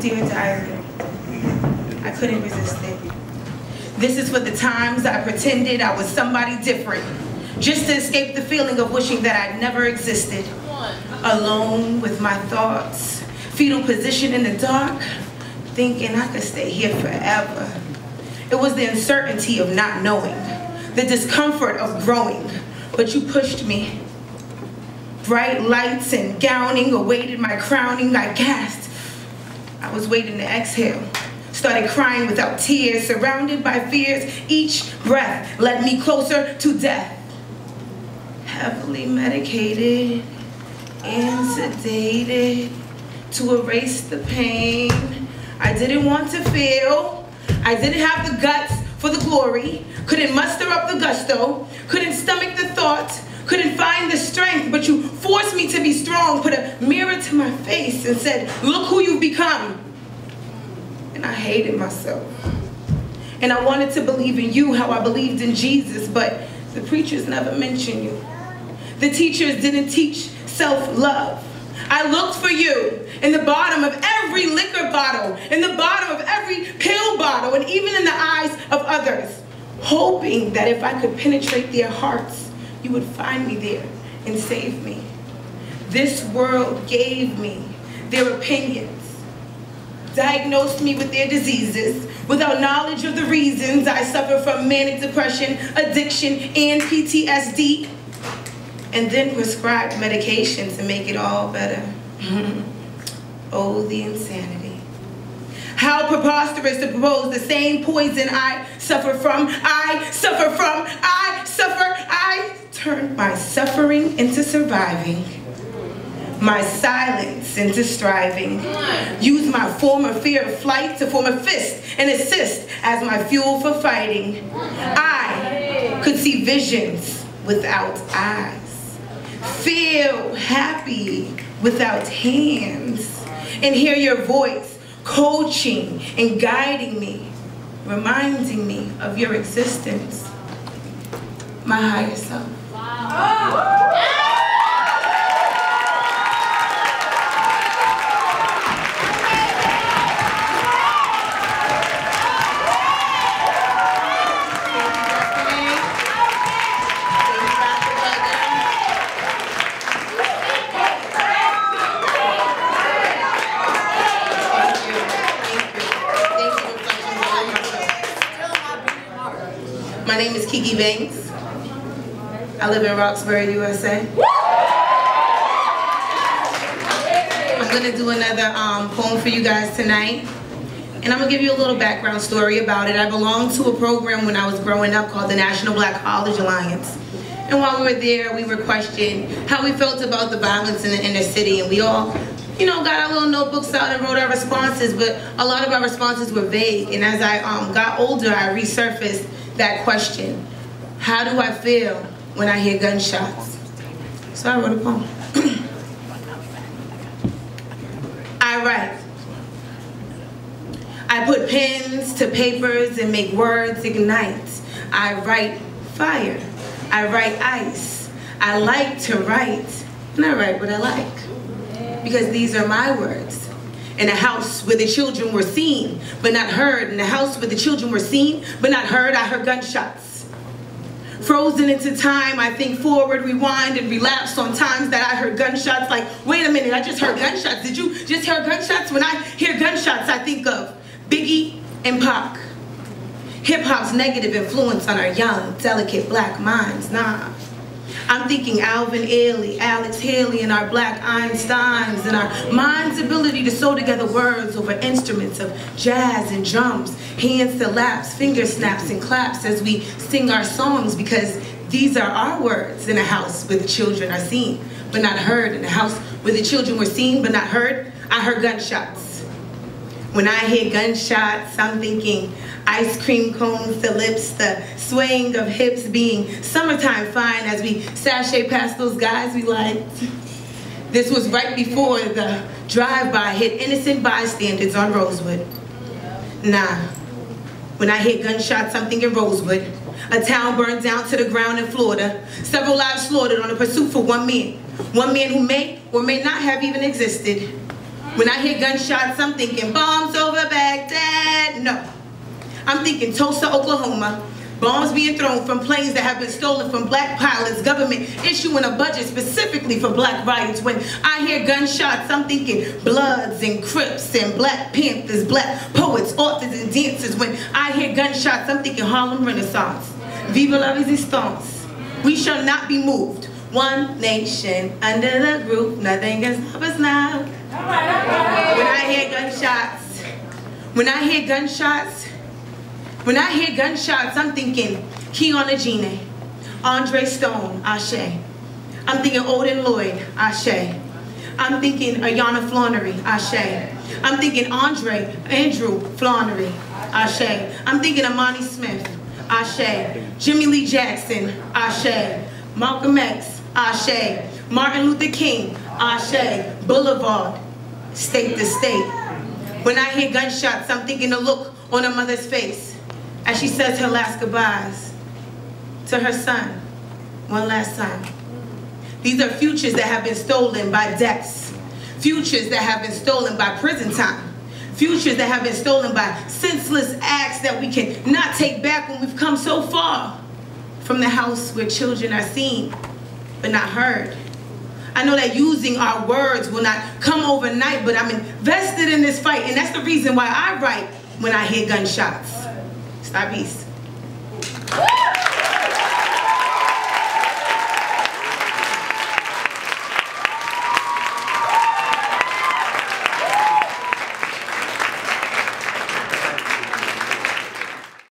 Dear Diary, I couldn't resist it. This is for the times I pretended I was somebody different, just to escape the feeling of wishing that I'd never existed. Alone with my thoughts, fetal position in the dark, thinking I could stay here forever. It was the uncertainty of not knowing, the discomfort of growing, but you pushed me. Bright lights and gowning awaited my crowning. I gasped. I was waiting to exhale. Started crying without tears, surrounded by fears. Each breath led me closer to death. Heavily medicated and sedated to erase the pain I didn't want to feel. I didn't have the guts for the glory, couldn't muster up the gusto, couldn't stomach the thought, couldn't find the strength, but you forced me to be strong, put a mirror to my face and said, look who you've become. And I hated myself. And I wanted to believe in you how I believed in Jesus, but the preachers never mentioned you. The teachers didn't teach self-love. I looked for you in the bottom of every liquor bottle, in the bottom of every pill bottle, and even in the eyes of others, hoping that if I could penetrate their hearts, you would find me there and save me. This world gave me their opinions, diagnosed me with their diseases, without knowledge of the reasons I suffer from manic depression, addiction, and PTSD, and then prescribed medication to make it all better. Oh, the insanity. How preposterous to propose the same poison I suffer from, I turned my suffering into surviving, my silence into striving, used my former fear of flight to form a fist and assist as my fuel for fighting. I could see visions without eyes, feel happy without hands, and hear your voice coaching and guiding me, reminding me of your existence, my higher self. My name is Kiki Banks. I live in Roxbury, USA. I'm gonna do another poem for you guys tonight. And I'm gonna give you a little background story about it. I belonged to a program when I was growing up called the National Black College Alliance. And while we were there, we were questioned how we felt about the violence in the inner city. And we all, you know, got our little notebooks out and wrote our responses, but a lot of our responses were vague. And as I got older, I resurfaced that question. How do I feel when I hear gunshots? So I wrote a poem. I write. I put pens to papers and make words ignite. I write fire. I write ice. I like to write, and I write what I like. Because these are my words. In a house where the children were seen, but not heard. In a house where the children were seen, but not heard, I heard gunshots. Frozen into time, I think forward, rewind, and relapse on times that I heard gunshots like, wait a minute, I just heard gunshots. Did you just hear gunshots? When I hear gunshots, I think of Biggie and Pac. Hip-hop's negative influence on our young, delicate black minds, nah. I'm thinking Alvin Ailey, Alex Haley, and our black Einsteins, and our mind's ability to sew together words over instruments of jazz and drums, hands to laps, finger snaps and claps as we sing our songs, because these are our words in a house where the children are seen, but not heard. In a house where the children were seen, but not heard, I heard gunshots. When I hear gunshots, I'm thinking ice cream cones to lips, the swaying of hips being summertime fine as we sashay past those guys we liked. This was right before the drive-by hit innocent bystanders on Rosewood. Nah, when I hear gunshots, I'm thinking Rosewood. A town burned down to the ground in Florida. Several lives slaughtered on a pursuit for one man. One man who may or may not have even existed. When I hear gunshots, I'm thinking bombs over Baghdad. No. I'm thinking Tulsa, Oklahoma. Bombs being thrown from planes that have been stolen from black pilots. Government issuing a budget specifically for black riots. When I hear gunshots, I'm thinking Bloods and Crips and Black Panthers, black poets, authors, and dancers. When I hear gunshots, I'm thinking Harlem Renaissance. Viva la Resistance. We shall not be moved. One nation under the roof, nothing can stop us now. When I hear gunshots, when I hear gunshots, when I hear gunshots, I'm thinking Keon Agene, Andre Stone, Ashe. I'm thinking Odin Lloyd, Ashe. I'm thinking Ayanna Flannery, Ashe. I'm thinking Andrew Flannery, Ashe. I'm thinking Amani Smith, Ashe. Jimmy Lee Jackson, Ashe. Malcolm X, Ashe. Martin Luther King, Ashe. Boulevard, state to state. When I hear gunshots, I'm thinking the look on a mother's face as she says her last goodbyes to her son one last time. These are futures that have been stolen by deaths. Futures that have been stolen by prison time. Futures that have been stolen by senseless acts that we can not take back when we've come so far from the house where children are seen but not heard. I know that using our words will not come overnight, but I'm invested in this fight, and that's the reason why I write when I hear gunshots. Star peace.